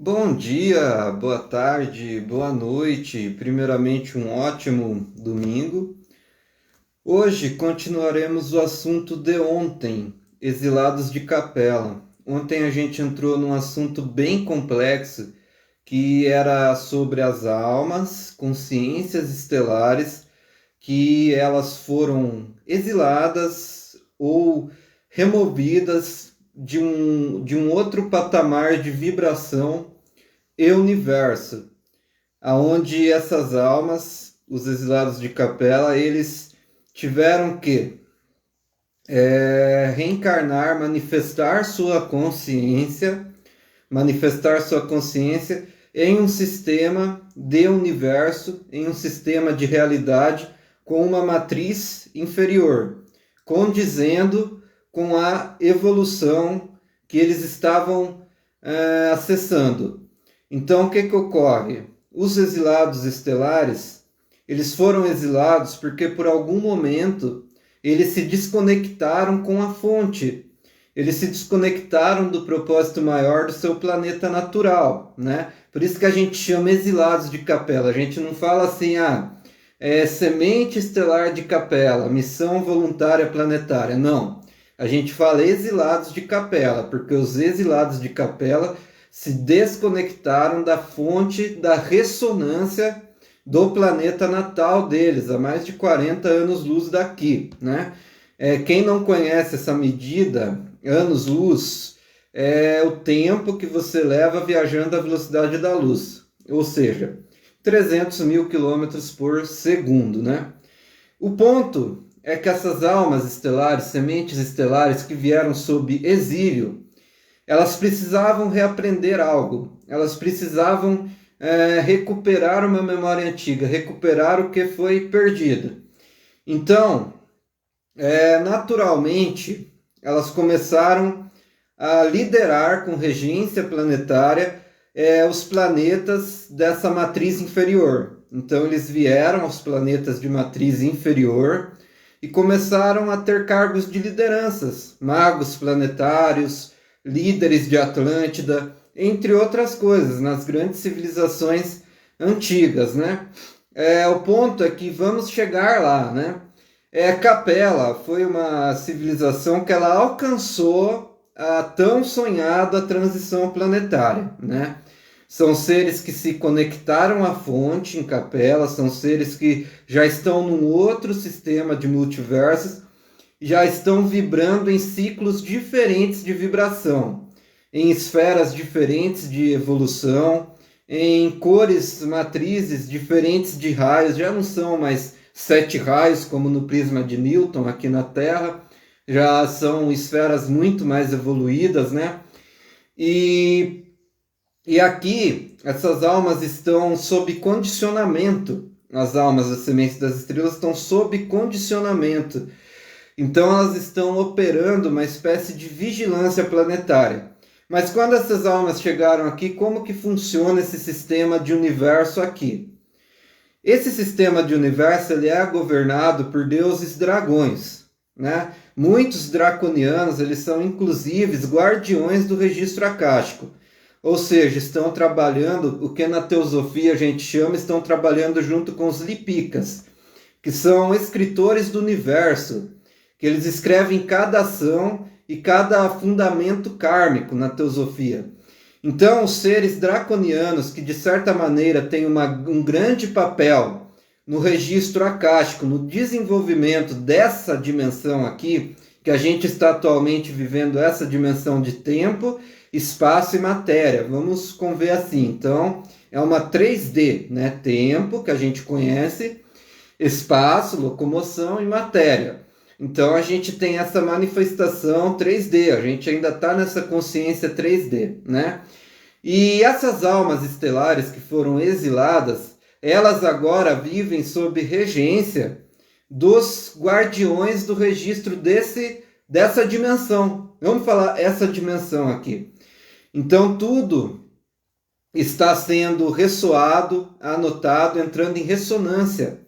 Bom dia, boa tarde, boa noite. Primeiramente, um ótimo domingo. Hoje continuaremos o assunto de ontem, exilados de capela. Ontem a gente entrou num assunto bem complexo que era sobre as almas, consciências estelares, que elas foram exiladas ou removidas de um outro patamar de vibração e universo, aonde essas almas, os exilados de capela, eles tiveram que reencarnar, manifestar sua consciência em um sistema de universo, em um sistema de realidade com uma matriz inferior, condizendo com a evolução que eles estavam acessando. Então, o que ocorre? Os exilados estelares, eles foram exilados porque por algum momento eles se desconectaram com a fonte. Eles se desconectaram do propósito maior do seu planeta natural, né? Por isso que a gente chama exilados de capela. A gente não fala assim, semente estelar de capela, missão voluntária planetária. Não. A gente fala exilados de capela, porque os exilados de capela se desconectaram da fonte da ressonância do planeta natal deles, a mais de 40 anos-luz daqui, né? Quem não conhece essa medida, anos-luz, é o tempo que você leva viajando à velocidade da luz, ou seja, 300 mil quilômetros por segundo, né? O ponto é que essas almas estelares, sementes estelares que vieram sob exílio, elas precisavam reaprender algo, elas precisavam recuperar uma memória antiga, recuperar o que foi perdido. Então, naturalmente, elas começaram a liderar com regência planetária os planetas dessa matriz inferior. Então, eles vieram aos planetas de matriz inferior e começaram a ter cargos de lideranças, magos planetários, líderes de Atlântida, entre outras coisas, nas grandes civilizações antigas, né? O ponto é que vamos chegar lá, né? Capela foi uma civilização que ela alcançou a tão sonhada transição planetária, né? São seres que se conectaram à fonte em Capela, são seres que já estão num outro sistema de multiversos, já estão vibrando em ciclos diferentes de vibração, em esferas diferentes de evolução, em cores, matrizes diferentes de raios, já não são mais 7 raios como no prisma de Newton aqui na Terra, já são esferas muito mais evoluídas, né? E aqui essas almas estão sob condicionamento, as almas das sementes das estrelas estão sob condicionamento. Então elas estão operando uma espécie de vigilância planetária. Mas quando essas almas chegaram aqui, como que funciona esse sistema de universo aqui? Esse sistema de universo ele é governado por deuses dragões, né? Muitos draconianos eles são inclusive guardiões do registro acástico, ou seja, estão trabalhando o que na teosofia a gente chama, estão trabalhando junto com os lipicas, que são escritores do universo, que eles escrevem cada ação e cada fundamento kármico na teosofia. Então, os seres draconianos, que de certa maneira têm um grande papel no registro acástico, no desenvolvimento dessa dimensão aqui, que a gente está atualmente vivendo essa dimensão de tempo, espaço e matéria. Vamos conver assim. Então, é uma 3D, né? Tempo, que a gente conhece, espaço, locomoção e matéria. Então a gente tem essa manifestação 3D, a gente ainda está nessa consciência 3D, né? E essas almas estelares que foram exiladas, elas agora vivem sob regência dos guardiões do registro dessa dimensão. Vamos falar essa dimensão aqui. Então tudo está sendo ressoado, anotado, entrando em ressonância.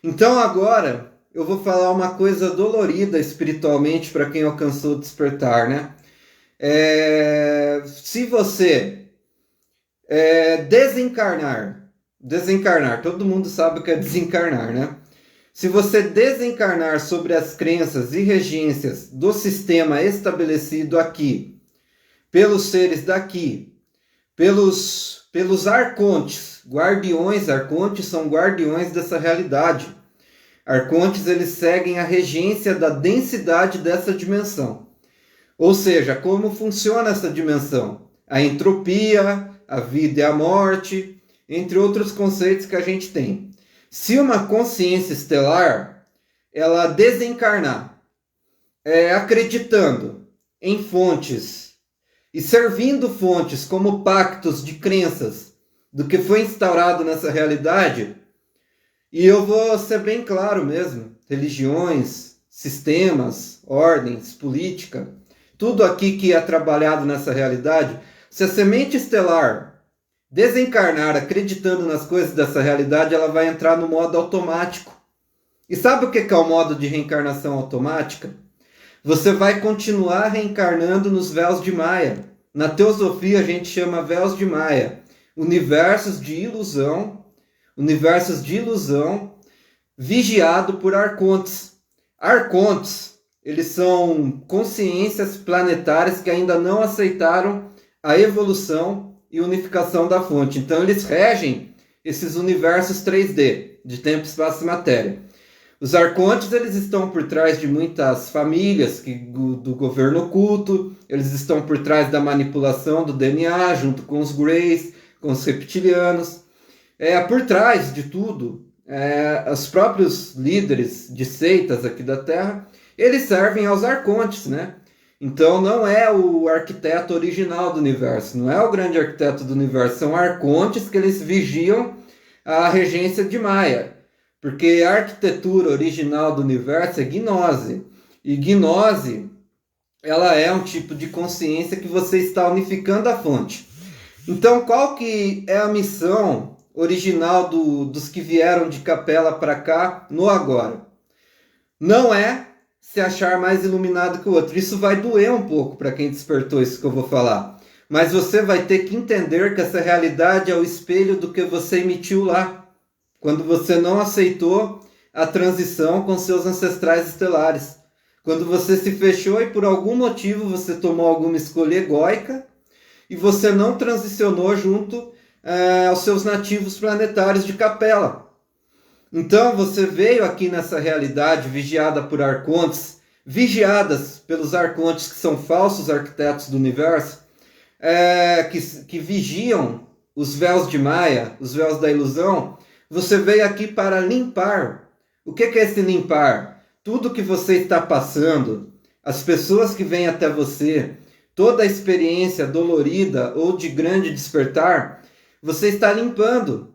Então agora eu vou falar uma coisa dolorida espiritualmente para quem alcançou o despertar, né? Se você Desencarnar. Desencarnar. Todo mundo sabe o que é desencarnar, né? Se você desencarnar sobre as crenças e regências do sistema estabelecido aqui, pelos seres daqui, pelos arcontes, guardiões, arcontes são guardiões dessa realidade. Arcontes, eles seguem a regência da densidade dessa dimensão. Ou seja, como funciona essa dimensão? A entropia, a vida e a morte, entre outros conceitos que a gente tem. Se uma consciência estelar, ela desencarnar, acreditando em fontes e servindo fontes como pactos de crenças do que foi instaurado nessa realidade, e eu vou ser bem claro mesmo, religiões, sistemas, ordens, política, tudo aqui que é trabalhado nessa realidade, se a semente estelar desencarnar acreditando nas coisas dessa realidade, ela vai entrar no modo automático. E sabe o que é o modo de reencarnação automática? Você vai continuar reencarnando nos véus de Maia. Na teosofia a gente chama véus de Maia, universos de ilusão vigiado por arcontes. Arcontes, eles são consciências planetárias que ainda não aceitaram a evolução e unificação da fonte. Então eles regem esses universos 3D, de tempo, espaço e matéria. Os arcontes, eles estão por trás de muitas famílias do governo oculto, eles estão por trás da manipulação do DNA, junto com os Greys, com os reptilianos. Por trás de tudo, os próprios líderes de seitas aqui da Terra, eles servem aos arcontes, né? Então não é o arquiteto original do universo, não é o grande arquiteto do universo, são arcontes que eles vigiam a regência de Maia. Porque a arquitetura original do universo é gnose. E gnose, ela é um tipo de consciência que você está unificando a fonte. Então qual que é a missão original dos que vieram de Capela para cá no agora? Não é se achar mais iluminado que o outro. Isso vai doer um pouco para quem despertou isso que eu vou falar. Mas você vai ter que entender que essa realidade é o espelho do que você emitiu lá, quando você não aceitou a transição com seus ancestrais estelares. Quando você se fechou e por algum motivo você tomou alguma escolha egóica e você não transicionou junto aos seus nativos planetários de Capela. Então você veio aqui nessa realidade vigiada por arcontes, vigiadas pelos arcontes que são falsos arquitetos do universo, que vigiam os véus de Maia, os véus da ilusão. Você veio aqui para limpar. O que é esse limpar? Tudo que você está passando, as pessoas que vêm até você, toda a experiência dolorida ou de grande despertar, você está limpando.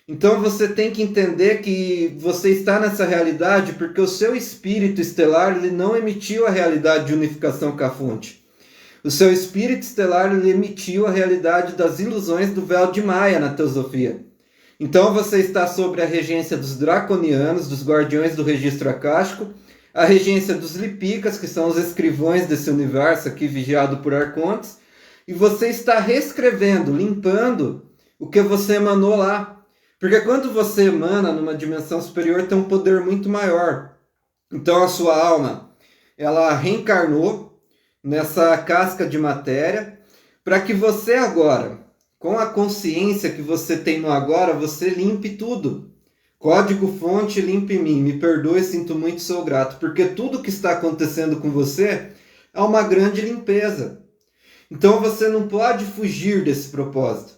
Então você tem que entender que você está nessa realidade porque o seu espírito estelar ele não emitiu a realidade de unificação com a fonte. O seu espírito estelar ele emitiu a realidade das ilusões do véu de Maia na teosofia. Então você está sobre a regência dos draconianos, dos guardiões do registro acástico, a regência dos lipicas, que são os escrivões desse universo aqui vigiado por arcontes, e você está reescrevendo, limpando o que você emanou lá. Porque quando você emana numa dimensão superior, tem um poder muito maior. Então a sua alma, ela reencarnou nessa casca de matéria, para que você agora, com a consciência que você tem no agora, você limpe tudo. Código fonte, limpe mim. Me perdoe, sinto muito, sou grato. Porque tudo que está acontecendo com você é uma grande limpeza. Então você não pode fugir desse propósito.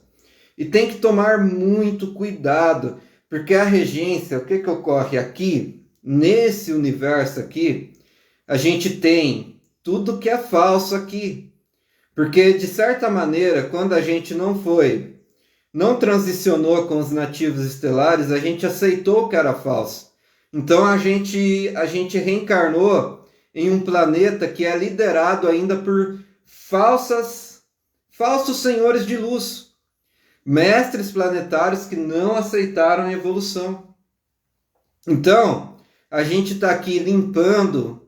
E tem que tomar muito cuidado, porque a regência, o que ocorre aqui, nesse universo aqui, a gente tem tudo que é falso aqui. Porque, de certa maneira, quando a gente não transicionou com os nativos estelares, a gente aceitou que era falso. Então a gente reencarnou em um planeta que é liderado ainda por falsos senhores de luz. Mestres planetários que não aceitaram a evolução. Então, a gente está aqui limpando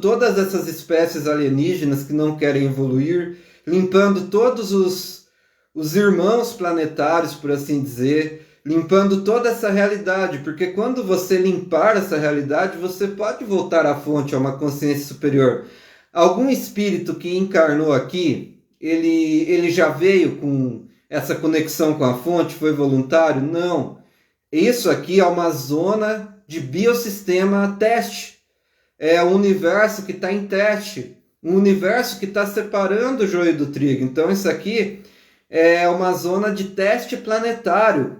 todas essas espécies alienígenas que não querem evoluir, limpando todos os irmãos planetários, por assim dizer, limpando toda essa realidade, porque quando você limpar essa realidade, você pode voltar à fonte, a uma consciência superior. Algum espírito que encarnou aqui, ele já veio com essa conexão com a fonte, foi voluntário? Não. Isso aqui é uma zona de biossistema teste. É um universo que está em teste, um universo que está separando o joio do trigo. Então isso aqui é uma zona de teste planetário.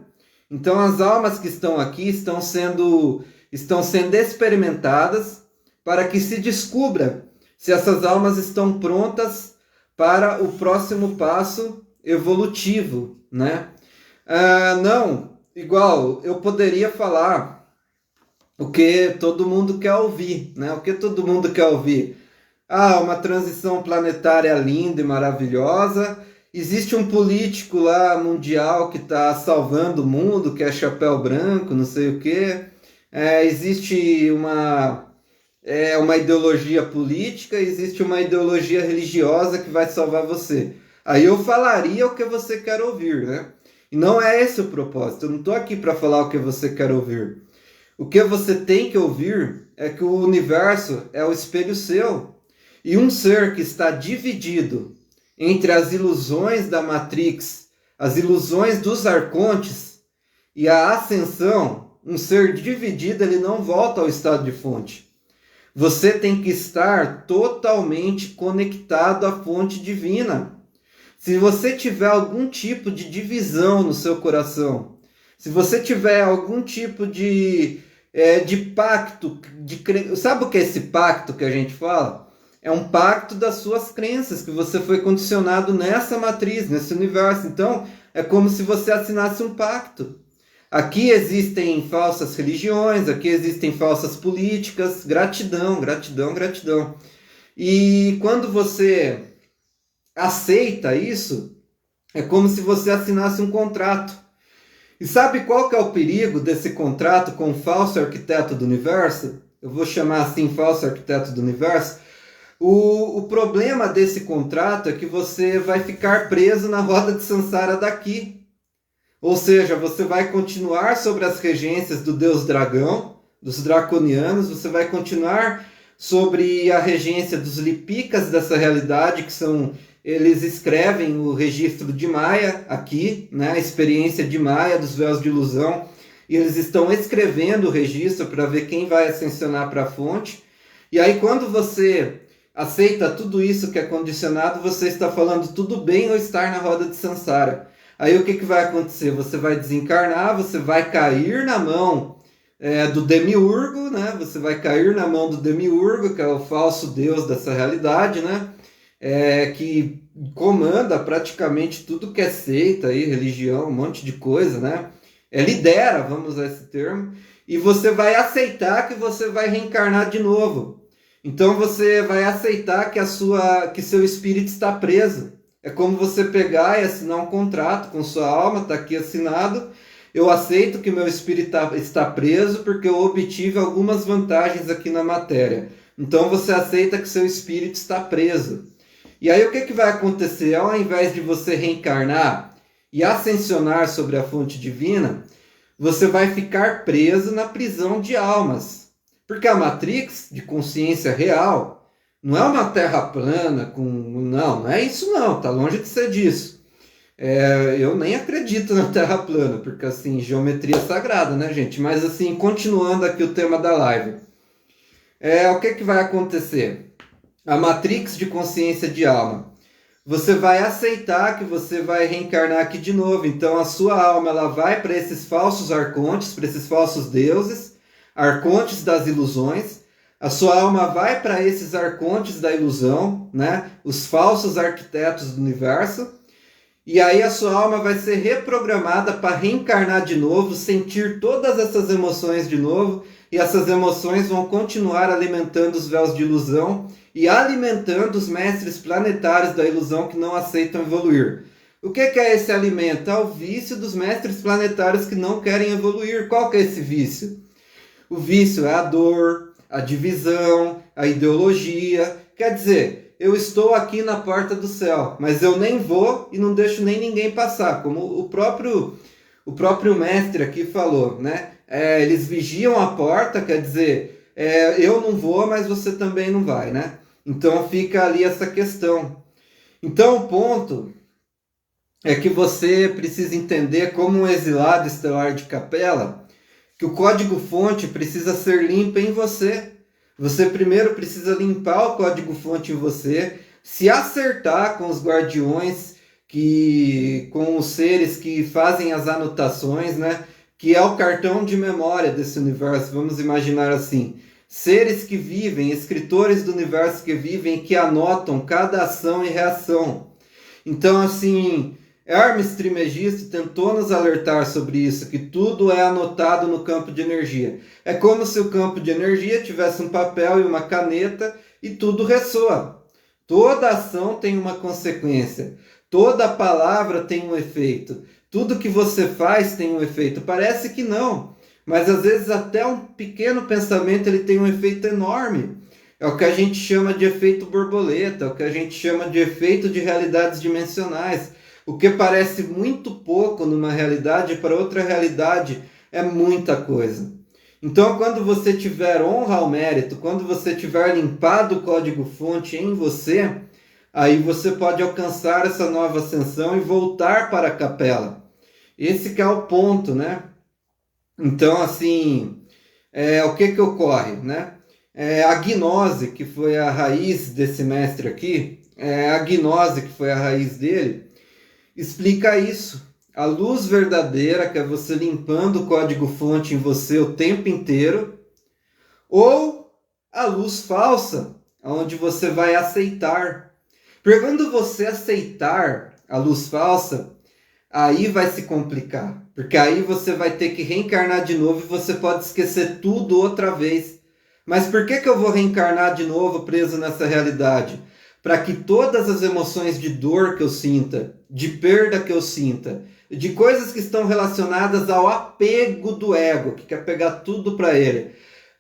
Então as almas que estão aqui estão sendo experimentadas para que se descubra se essas almas estão prontas para o próximo passo evolutivo, né? Não, igual, eu poderia falar o que todo mundo quer ouvir, né? O que todo mundo quer ouvir? Uma transição planetária linda e maravilhosa. Existe um político lá mundial que está salvando o mundo, que é chapéu branco, não sei o quê. Existe uma ideologia política, existe uma ideologia religiosa que vai salvar você. Aí eu falaria o que você quer ouvir, né? E não é esse o propósito. Eu não estou aqui para falar o que você quer ouvir. O que você tem que ouvir é que o universo é o espelho seu. E um ser que está dividido entre as ilusões da Matrix, as ilusões dos arcontes e a ascensão, um ser dividido, ele não volta ao estado de fonte. Você tem que estar totalmente conectado à fonte divina. Se você tiver algum tipo de divisão no seu coração, se você tiver algum tipo de pacto, sabe o que é esse pacto que a gente fala? É um pacto das suas crenças, que você foi condicionado nessa matriz, nesse universo. Então, é como se você assinasse um pacto. Aqui existem falsas religiões, aqui existem falsas políticas. Gratidão, gratidão, gratidão. E quando você aceita isso, é como se você assinasse um contrato. E sabe qual que é o perigo desse contrato com o falso arquiteto do universo? Eu vou chamar assim, falso arquiteto do universo. O problema desse contrato é que você vai ficar preso na roda de Sansara daqui. Ou seja, você vai continuar sobre as regências do deus dragão, dos draconianos, você vai continuar sobre a regência dos lipicas dessa realidade, que são... Eles escrevem o registro de Maia aqui, né? A experiência de Maia, dos véus de ilusão, e eles estão escrevendo o registro para ver quem vai ascensionar para a fonte. E aí quando você aceita tudo isso que é condicionado, você está falando tudo bem ou estar na roda de Sansara. Aí o que vai acontecer? Você vai desencarnar, você vai cair na mão do demiurgo, né? Você vai cair na mão do demiurgo, que é o falso deus dessa realidade, né? Que comanda praticamente tudo que é seita, aí, religião, um monte de coisa, né? Lidera, vamos usar esse termo, e você vai aceitar que você vai reencarnar de novo. Então você vai aceitar que seu espírito está preso. É como você pegar e assinar um contrato com sua alma, está aqui assinado. Eu aceito que meu espírito está preso porque eu obtive algumas vantagens aqui na matéria. Então você aceita que seu espírito está preso. E aí o que vai acontecer? Ao invés de você reencarnar e ascensionar sobre a fonte divina, você vai ficar preso na prisão de almas. Porque a Matrix de consciência real não é uma terra plana, não é isso não, está longe de ser disso. Eu nem acredito na terra plana, porque assim, geometria sagrada, né, gente? Mas assim, continuando aqui o tema da live. O que vai acontecer? A Matrix de consciência de alma. Você vai aceitar que você vai reencarnar aqui de novo. Então a sua alma ela vai para esses falsos arcontes, para esses falsos deuses, arcontes das ilusões. A sua alma vai para esses arcontes da ilusão, né? Os falsos arquitetos do universo. E aí a sua alma vai ser reprogramada para reencarnar de novo, sentir todas essas emoções de novo. E essas emoções vão continuar alimentando os véus de ilusão e alimentando os mestres planetários da ilusão que não aceitam evoluir. O que é esse alimento? É o vício dos mestres planetários que não querem evoluir. Qual que é esse vício? O vício é a dor, a divisão, a ideologia. Quer dizer, eu estou aqui na porta do céu, mas eu nem vou e não deixo nem ninguém passar, como o próprio mestre aqui falou, né? Eles vigiam a porta, quer dizer, eu não vou, mas você também não vai, né? Então fica ali essa questão. Então o ponto é que você precisa entender, como um exilado estelar de capela, que o código-fonte precisa ser limpo em você. Você primeiro precisa limpar o código-fonte em você, se acertar com os guardiões, com os seres que fazem as anotações, né? Que é o cartão de memória desse universo, vamos imaginar assim. Seres que vivem, escritores do universo que vivem, que anotam cada ação e reação. Então, assim, Hermes Trismegisto tentou nos alertar sobre isso, que tudo é anotado no campo de energia. É como se o campo de energia tivesse um papel e uma caneta e tudo ressoa. Toda ação tem uma consequência. Toda palavra tem um efeito. Tudo que você faz tem um efeito. Parece que não, mas às vezes até um pequeno pensamento ele tem um efeito enorme. É o que a gente chama de efeito borboleta, é o que a gente chama de efeito de realidades dimensionais. O que parece muito pouco numa realidade, para outra realidade é muita coisa. Então, quando você tiver honra ao mérito, quando você tiver limpado o código-fonte em você, aí você pode alcançar essa nova ascensão e voltar para a capela. Esse que é o ponto, né? Então, assim, o que ocorre, né? A gnose, que foi a raiz desse mestre aqui, a gnose, que foi a raiz dele, explica isso. A luz verdadeira, que é você limpando o código-fonte em você o tempo inteiro, ou a luz falsa, onde você vai aceitar. Porque quando você aceitar a luz falsa, aí vai se complicar. Porque aí você vai ter que reencarnar de novo e você pode esquecer tudo outra vez. Mas por que eu vou reencarnar de novo preso nessa realidade? Para que todas as emoções de dor que eu sinta, de perda que eu sinta, de coisas que estão relacionadas ao apego do ego, que quer pegar tudo para ele,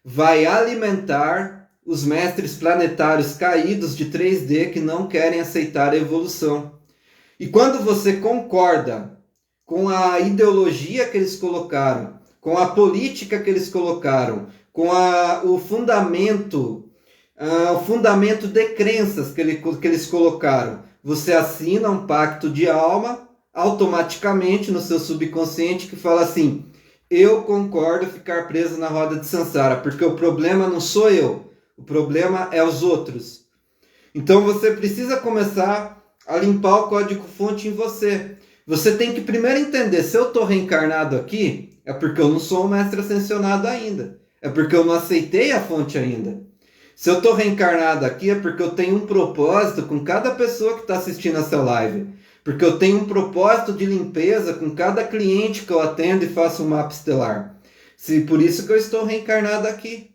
vai alimentar os mestres planetários caídos de 3D que não querem aceitar a evolução. E quando você concorda com a ideologia que eles colocaram, com a política que eles colocaram, com o fundamento de crenças que eles colocaram, você assina um pacto de alma automaticamente no seu subconsciente que fala assim: eu concordo ficar preso na roda de Sansara, porque o problema não sou eu, o problema é os outros. Então você precisa começar a limpar o código-fonte em você. Você tem que primeiro entender, se eu estou reencarnado aqui, é porque eu não sou um mestre ascensionado ainda. É porque eu não aceitei a fonte ainda. Se eu estou reencarnado aqui, é porque eu tenho um propósito com cada pessoa que está assistindo essa live. Porque eu tenho um propósito de limpeza com cada cliente que eu atendo e faço um mapa estelar. Por isso que eu estou reencarnado aqui.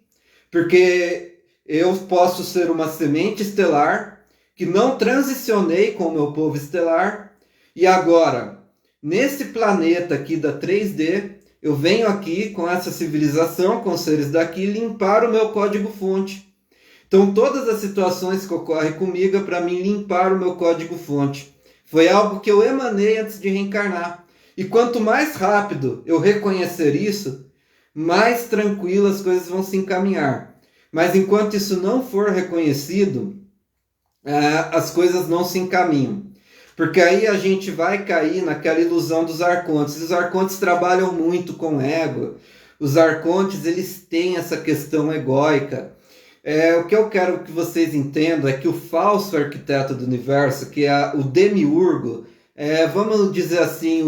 Porque eu posso ser uma semente estelar que não transicionei com o meu povo estelar. E agora, nesse planeta aqui da 3D, eu venho aqui com essa civilização, com os seres daqui, limpar o meu código-fonte. Então, todas as situações que ocorrem comigo é para mim limpar o meu código-fonte. Foi algo que eu emanei antes de reencarnar. E quanto mais rápido eu reconhecer isso, mais tranquilo as coisas vão se encaminhar. Mas enquanto isso não for reconhecido, as coisas não se encaminham. Porque aí a gente vai cair naquela ilusão dos arcontes. Os arcontes trabalham muito com ego. Os arcontes, eles têm essa questão egóica. O que eu quero que vocês entendam é que o falso arquiteto do universo, que é o demiurgo, vamos dizer assim,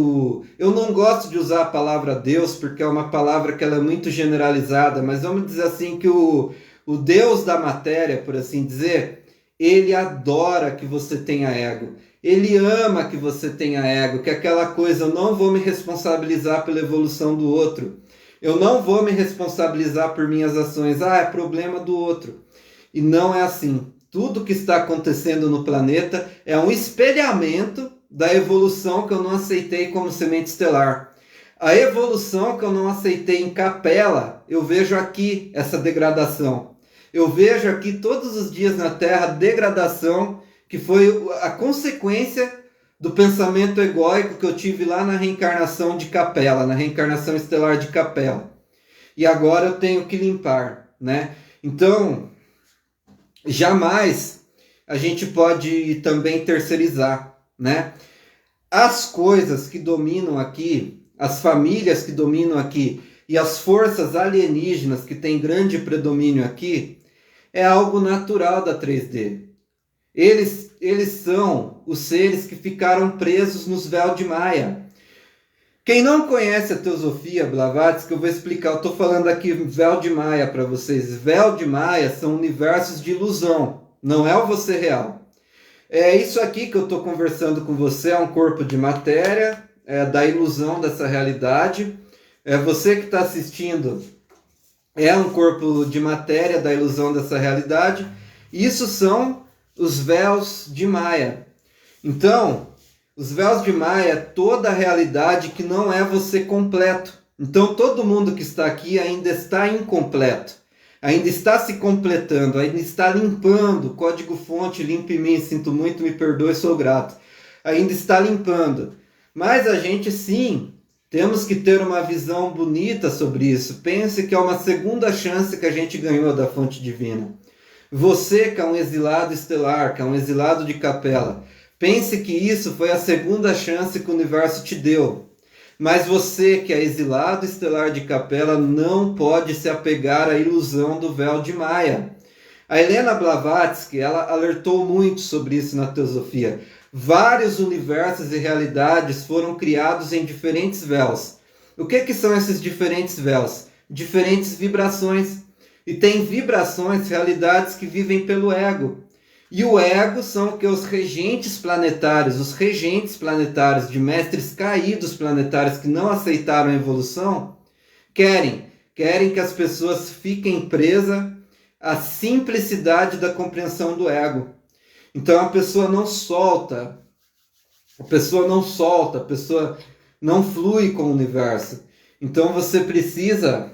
eu não gosto de usar a palavra Deus, porque é uma palavra que ela é muito generalizada, mas vamos dizer assim que o Deus da matéria, por assim dizer, ele adora que você tenha ego. Ele ama que você tenha ego, que é aquela coisa, eu não vou me responsabilizar pela evolução do outro. Eu não vou me responsabilizar por minhas ações. É problema do outro. E não é assim. Tudo que está acontecendo no planeta é um espelhamento da evolução que eu não aceitei como semente estelar. A evolução que eu não aceitei em capela, eu vejo aqui essa degradação. Eu vejo aqui todos os dias na Terra degradação, que foi a consequência do pensamento egóico que eu tive lá na reencarnação de Capela, na reencarnação estelar de Capela. E agora eu tenho que limpar, né? Então, jamais a gente pode também terceirizar, né? As coisas que dominam aqui, as famílias que dominam aqui e as forças alienígenas que têm grande predomínio aqui, é algo natural da 3D. Eles são os seres que ficaram presos nos véus de Maia. Quem não conhece a Teosofia Blavatsky, eu vou explicar. Eu estou falando aqui véu de Maia para vocês. Véu de Maia são universos de ilusão, não é o você real. É isso aqui que eu estou conversando com você, é um corpo de matéria, é da ilusão dessa realidade. É você que está assistindo, é um corpo de matéria da ilusão dessa realidade. Isso são os véus de Maia. Então, os véus de Maia é toda a realidade que não é você completo. Então, todo mundo que está aqui ainda está incompleto. Ainda está se completando, ainda está limpando. Código-fonte, limpe em mim, sinto muito, me perdoe, sou grato. Ainda está limpando. Mas a gente, sim, temos que ter uma visão bonita sobre isso. Pense que é uma segunda chance que a gente ganhou da fonte divina. Você que é um exilado estelar, que é um exilado de Capela, pense que isso foi a segunda chance que o universo te deu. Mas você que é exilado estelar de Capela não pode se apegar à ilusão do véu de Maia. A Helena Blavatsky, ela alertou muito sobre isso na Teosofia. Vários universos e realidades foram criados em diferentes véus. O que são esses diferentes véus? Diferentes vibrações. E tem vibrações, realidades que vivem pelo ego. E o ego são o que os regentes planetários de mestres caídos planetários que não aceitaram a evolução, querem que as pessoas fiquem presas à simplicidade da compreensão do ego. Então a pessoa não solta, a pessoa não flui com o universo. Então você precisa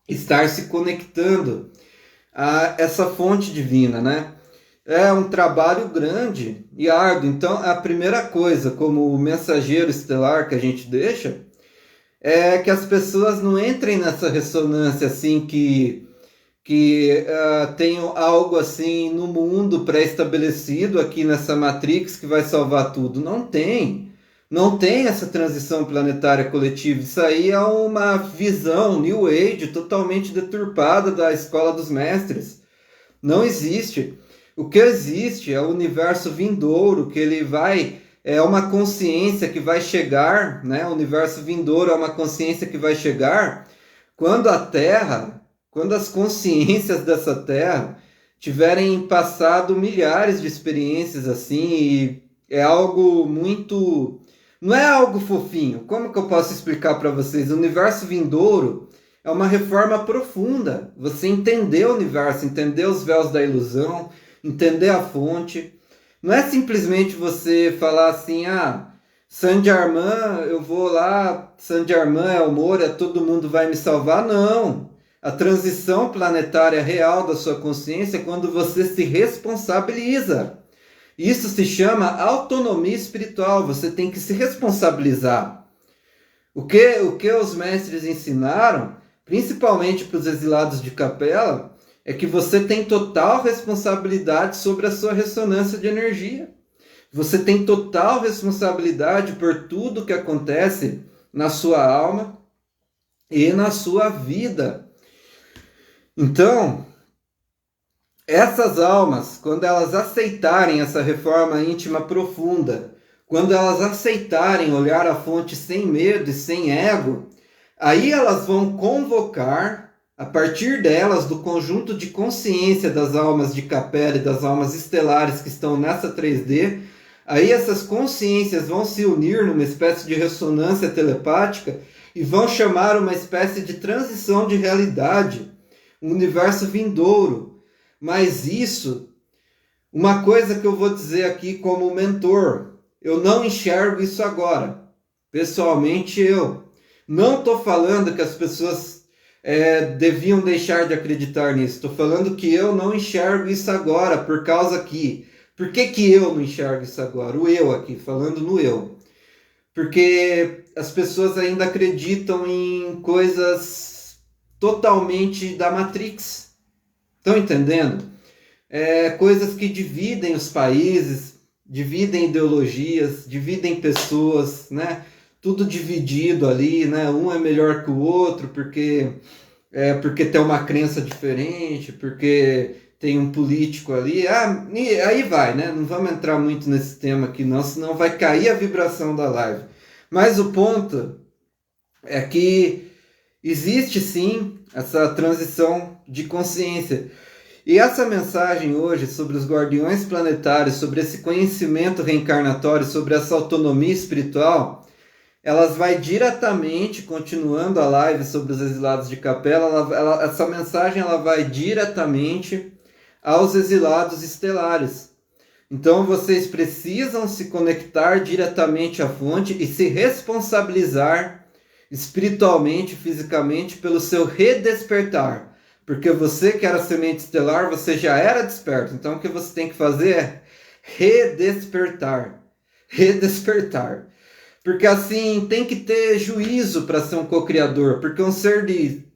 estar se conectando a essa fonte divina, né? É um trabalho grande e árduo. Então, a primeira coisa, como mensageiro estelar que a gente deixa, é que as pessoas não entrem nessa ressonância assim que tem algo assim no mundo pré-estabelecido aqui nessa Matrix que vai salvar tudo. Não tem. Não tem essa transição planetária coletiva. Isso aí é uma visão New Age totalmente deturpada da escola dos mestres. Não existe. O que existe é o universo vindouro, que ele vai... É uma consciência que vai chegar, né? O universo vindouro é uma consciência que vai chegar quando a Terra, quando as consciências dessa Terra tiverem passado milhares de experiências assim, e é algo muito... Não é algo fofinho. Como que eu posso explicar para vocês? O universo vindouro é uma reforma profunda. Você entender o universo, entender os véus da ilusão, entender a fonte. Não é simplesmente você falar assim, Saint Germain, eu vou lá, Saint Germain é o Moura, todo mundo vai me salvar. Não. A transição planetária real da sua consciência é quando você se responsabiliza. Isso se chama autonomia espiritual. Você tem que se responsabilizar. O que os mestres ensinaram, principalmente para os exilados de Capela, é que você tem total responsabilidade sobre a sua ressonância de energia. Você tem total responsabilidade por tudo que acontece na sua alma e na sua vida. Então, essas almas, quando elas aceitarem essa reforma íntima profunda, quando elas aceitarem olhar a fonte sem medo e sem ego, aí elas vão convocar, a partir delas, do conjunto de consciência das almas de Capela e das almas estelares que estão nessa 3D, aí essas consciências vão se unir numa espécie de ressonância telepática e vão chamar uma espécie de transição de realidade, um universo vindouro. Mas isso, uma coisa que eu vou dizer aqui como mentor, eu não enxergo isso agora. Pessoalmente, eu não estou falando que as pessoas deviam deixar de acreditar nisso. Estou falando que eu não enxergo isso agora, por causa que... Por que que eu não enxergo isso agora? O eu aqui, falando no eu. Porque as pessoas ainda acreditam em coisas totalmente da Matrix. Estão entendendo? Coisas que dividem os países, dividem ideologias, dividem pessoas, né? Tudo dividido ali, né? Um é melhor que o outro porque tem uma crença diferente, porque tem um político ali. E aí vai, né? Não vamos entrar muito nesse tema aqui não, senão vai cair a vibração da live. Mas o ponto é que existe sim essa transição de consciência. E essa mensagem hoje sobre os guardiões planetários, sobre esse conhecimento reencarnatório, sobre essa autonomia espiritual, elas vai diretamente, continuando a live sobre os exilados de capela, essa mensagem ela vai diretamente aos exilados estelares. Então vocês precisam se conectar diretamente à fonte e se responsabilizar espiritualmente, fisicamente, pelo seu redespertar. Porque você que era semente estelar, você já era desperto. Então o que você tem que fazer é redespertar. Redespertar. Porque assim, tem que ter juízo para ser um co-criador. Porque um ser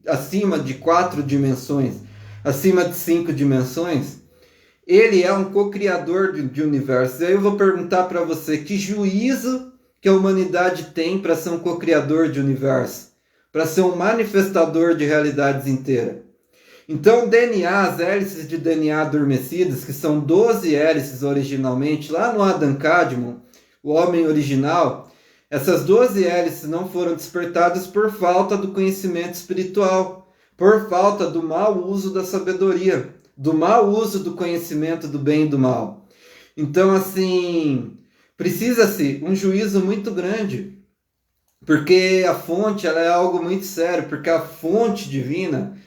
acima de 4 dimensões, acima de 5 dimensões, ele é um co-criador de universos. E aí eu vou perguntar para você, que juízo que a humanidade tem para ser um co-criador de universo? Para ser um manifestador de realidades inteiras? Então, DNA, as hélices de DNA adormecidas, que são 12 hélices originalmente, lá no Adam Kadmon, o homem original, essas 12 hélices não foram despertadas por falta do conhecimento espiritual, por falta do mau uso da sabedoria, do mau uso do conhecimento do bem e do mal. Então, assim, precisa-se um juízo muito grande, porque a fonte ela é algo muito sério, porque a fonte divina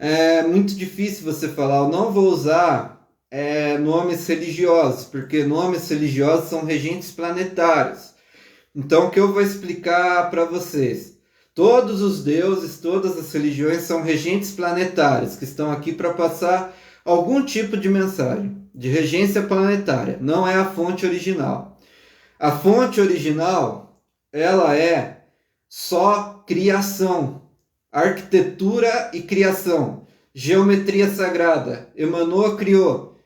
é muito difícil você falar. Eu não vou usar nomes religiosos, porque nomes religiosos são regentes planetários. Então, o que eu vou explicar para vocês? Todos os deuses, todas as religiões são regentes planetários, que estão aqui para passar algum tipo de mensagem, de regência planetária. Não é a fonte original. A fonte original, ela é só criação. Arquitetura e criação, geometria sagrada, emanou, criou,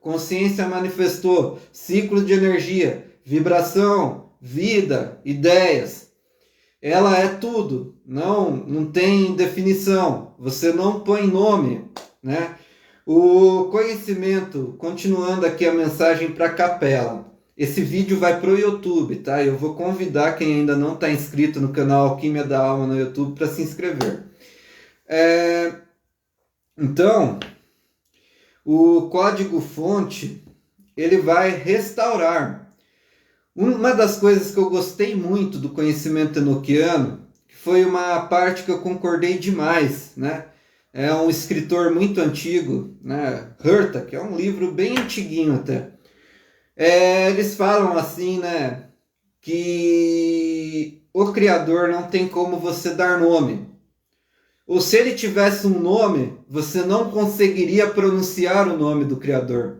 consciência manifestou, ciclo de energia, vibração, vida, ideias. Ela é tudo, não tem definição, você não põe nome, né? O conhecimento, continuando aqui a mensagem para a capela. Esse vídeo vai para o YouTube, tá? Eu vou convidar quem ainda não está inscrito no canal Alquimia da Alma no YouTube para se inscrever. Então, o código-fonte, ele vai restaurar. Uma das coisas que eu gostei muito do conhecimento enoquiano, que foi uma parte que eu concordei demais, né? É um escritor muito antigo, né? Herta, que é um livro bem antiguinho até. Eles falam assim, né, que o Criador não tem como você dar nome. Ou se ele tivesse um nome, você não conseguiria pronunciar o nome do Criador.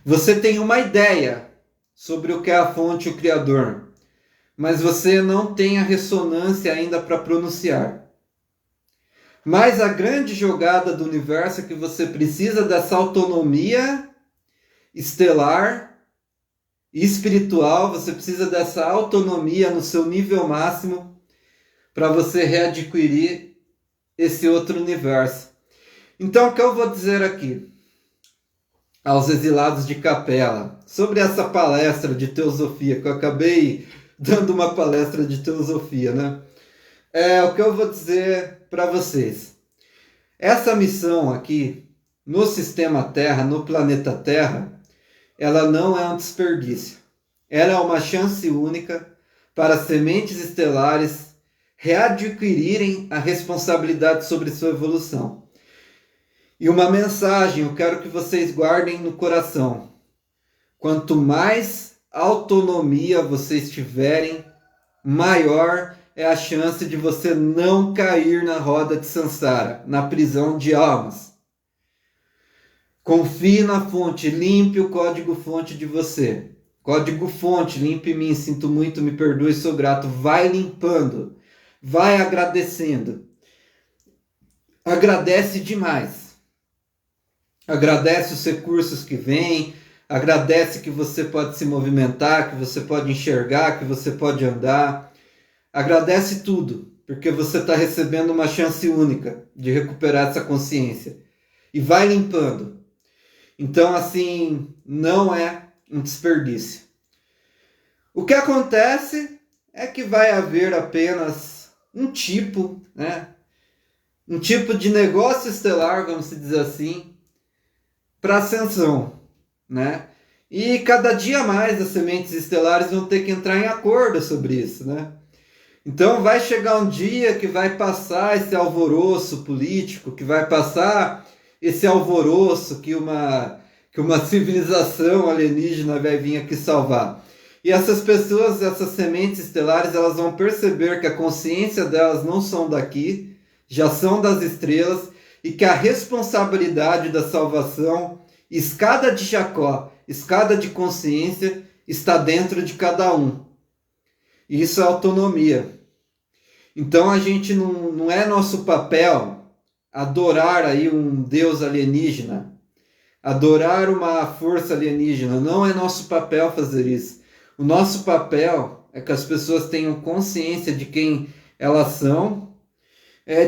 Você tem uma ideia sobre o que é a fonte e o Criador, mas você não tem a ressonância ainda para pronunciar. Mas a grande jogada do universo é que você precisa dessa autonomia estelar e espiritual, você precisa dessa autonomia no seu nível máximo para você readquirir esse outro universo. Então, o que eu vou dizer aqui aos exilados de capela sobre essa palestra de teosofia, que eu acabei dando uma palestra de teosofia, né? O que eu vou dizer para vocês. Essa missão aqui no sistema Terra, no planeta Terra, ela não é um desperdício. Ela é uma chance única para sementes estelares readquirirem a responsabilidade sobre sua evolução. E uma mensagem eu quero que vocês guardem no coração. Quanto mais autonomia vocês tiverem, maior é a chance de você não cair na roda de Sansara, na prisão de almas. Confie na fonte, limpe o código-fonte de você. Código-fonte, limpe mim, sinto muito, me perdoe, sou grato. Vai limpando, vai agradecendo. Agradece demais. Agradece os recursos que vêm, agradece que você pode se movimentar, que você pode enxergar, que você pode andar. Agradece tudo, porque você está recebendo uma chance única de recuperar essa consciência. E vai limpando. Então, assim, não é um desperdício. O que acontece é que vai haver apenas um tipo, né? Um tipo de negócio estelar, vamos dizer assim, para ascensão, né? E cada dia mais as sementes estelares vão ter que entrar em acordo sobre isso, né? Então vai chegar um dia que vai passar esse alvoroço político, que vai passar esse alvoroço que uma civilização alienígena vai vir aqui salvar. E essas pessoas, essas sementes estelares, elas vão perceber que a consciência delas não são daqui, já são das estrelas, e que a responsabilidade da salvação, escada de Jacó, escada de consciência, está dentro de cada um. Isso é autonomia. Então a gente não é nosso papel adorar aí um Deus alienígena, adorar uma força alienígena. Não é nosso papel fazer isso. O nosso papel é que as pessoas tenham consciência de quem elas são,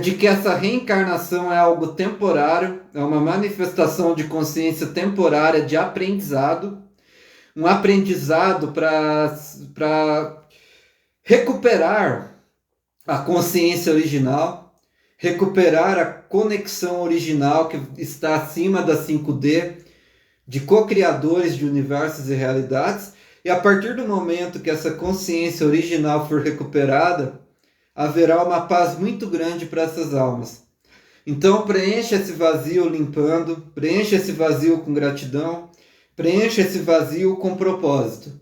de que essa reencarnação é algo temporário, é uma manifestação de consciência temporária de aprendizado, um aprendizado para recuperar a consciência original, recuperar a conexão original que está acima da 5D, de co-criadores de universos e realidades, e a partir do momento que essa consciência original for recuperada, haverá uma paz muito grande para essas almas. Então preencha esse vazio limpando, preencha esse vazio com gratidão, preencha esse vazio com propósito.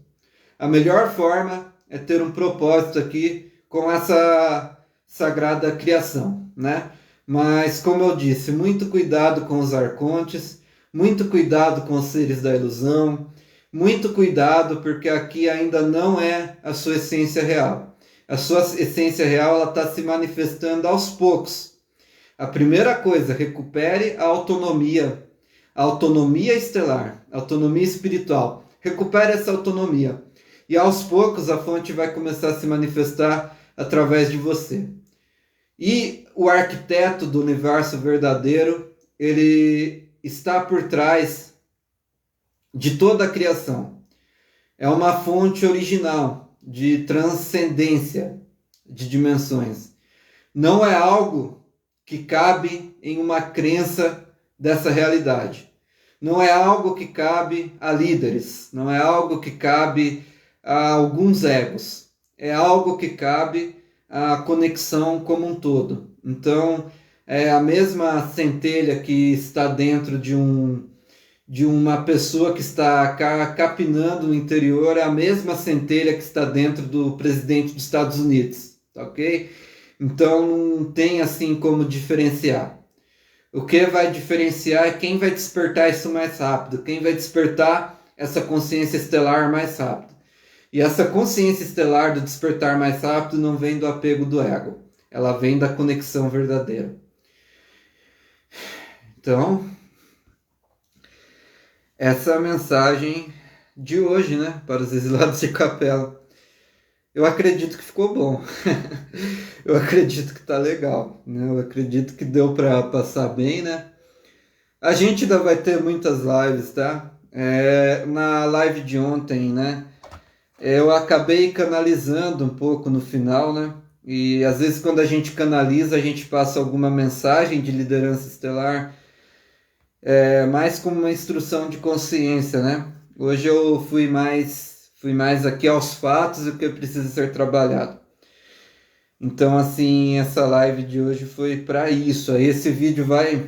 A melhor forma é ter um propósito aqui com essa sagrada criação, né? Mas, como eu disse, muito cuidado com os arcontes, muito cuidado com os seres da ilusão, muito cuidado porque aqui ainda não é a sua essência real. A sua essência real está se manifestando aos poucos. A primeira coisa, recupere a autonomia estelar, a autonomia espiritual. Recupere essa autonomia. E aos poucos a fonte vai começar a se manifestar através de você. E o arquiteto do universo verdadeiro, ele está por trás de toda a criação. É uma fonte original de transcendência de dimensões. Não é algo que cabe em uma crença dessa realidade. Não é algo que cabe a líderes. Não é algo que cabe a alguns egos. É algo que cabe à conexão como um todo. Então, é a mesma centelha que está dentro de uma pessoa que está capinando no interior, é a mesma centelha que está dentro do presidente dos Estados Unidos, tá ok? Então não tem assim como diferenciar. O que vai diferenciar é quem vai despertar isso mais rápido, quem vai despertar essa consciência estelar mais rápido. E essa consciência estelar do despertar mais rápido não vem do apego do ego, ela vem da conexão verdadeira. Então, essa é a mensagem de hoje, né, para os exilados de capela. Eu acredito que ficou bom. Eu acredito que tá legal, né? Eu acredito que deu para passar bem, né? A gente ainda vai ter muitas lives, tá? Na live de ontem, né? Eu acabei canalizando um pouco no final, né? E às vezes quando a gente canaliza, a gente passa alguma mensagem de liderança estelar, mais como uma instrução de consciência, né? Hoje eu fui mais aqui aos fatos e o que precisa ser trabalhado. Então, assim, essa live de hoje foi para isso. Esse vídeo vai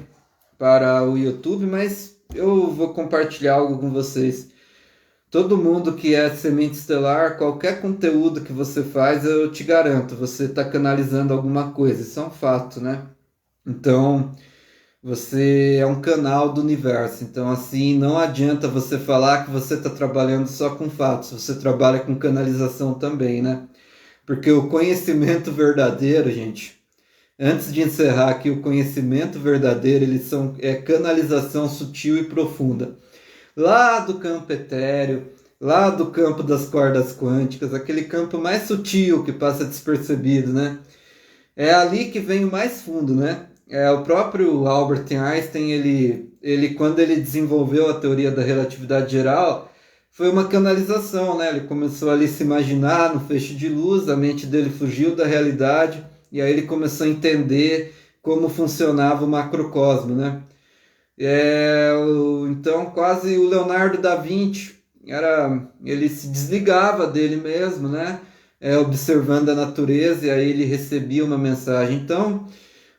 para o YouTube, mas eu vou compartilhar algo com vocês Todo mundo que é semente estelar, qualquer conteúdo que você faz, eu te garanto, você está canalizando alguma coisa, isso é um fato, né? Então, você é um canal do universo. Então, assim, não adianta você falar que você está trabalhando só com fatos, você trabalha com canalização também, né? Porque o conhecimento verdadeiro, gente, antes de encerrar aqui, o conhecimento verdadeiro, é canalização sutil e profunda. Lá do campo etéreo, lá do campo das cordas quânticas, aquele campo mais sutil que passa despercebido, né? É ali que vem o mais fundo, né? É o próprio Albert Einstein, ele quando ele desenvolveu a teoria da relatividade geral, foi uma canalização, né? Ele começou ali a se imaginar no feixe de luz, a mente dele fugiu da realidade e aí ele começou a entender como funcionava o macrocosmo, né? Então quase o Leonardo da Vinci ele se desligava dele mesmo, né? Observando a natureza e aí ele recebia uma mensagem. Então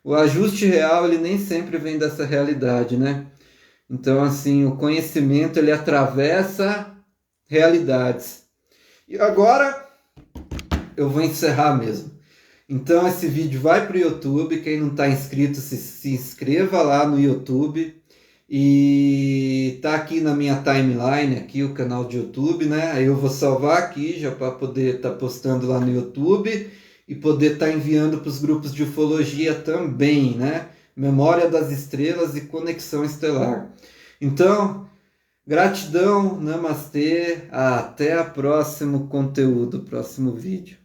o ajuste real ele nem sempre vem dessa realidade, né? Então assim o conhecimento ele atravessa realidades. E agora eu vou encerrar mesmo. Então esse vídeo vai para o YouTube. Quem não está inscrito se inscreva lá no YouTube. E tá aqui na minha timeline aqui o canal de YouTube, né? Aí eu vou salvar aqui já para poder estar postando lá no YouTube e poder estar enviando para os grupos de ufologia também, né? Memória das Estrelas e Conexão Estelar. Então, gratidão, namastê, até o próximo conteúdo, próximo vídeo.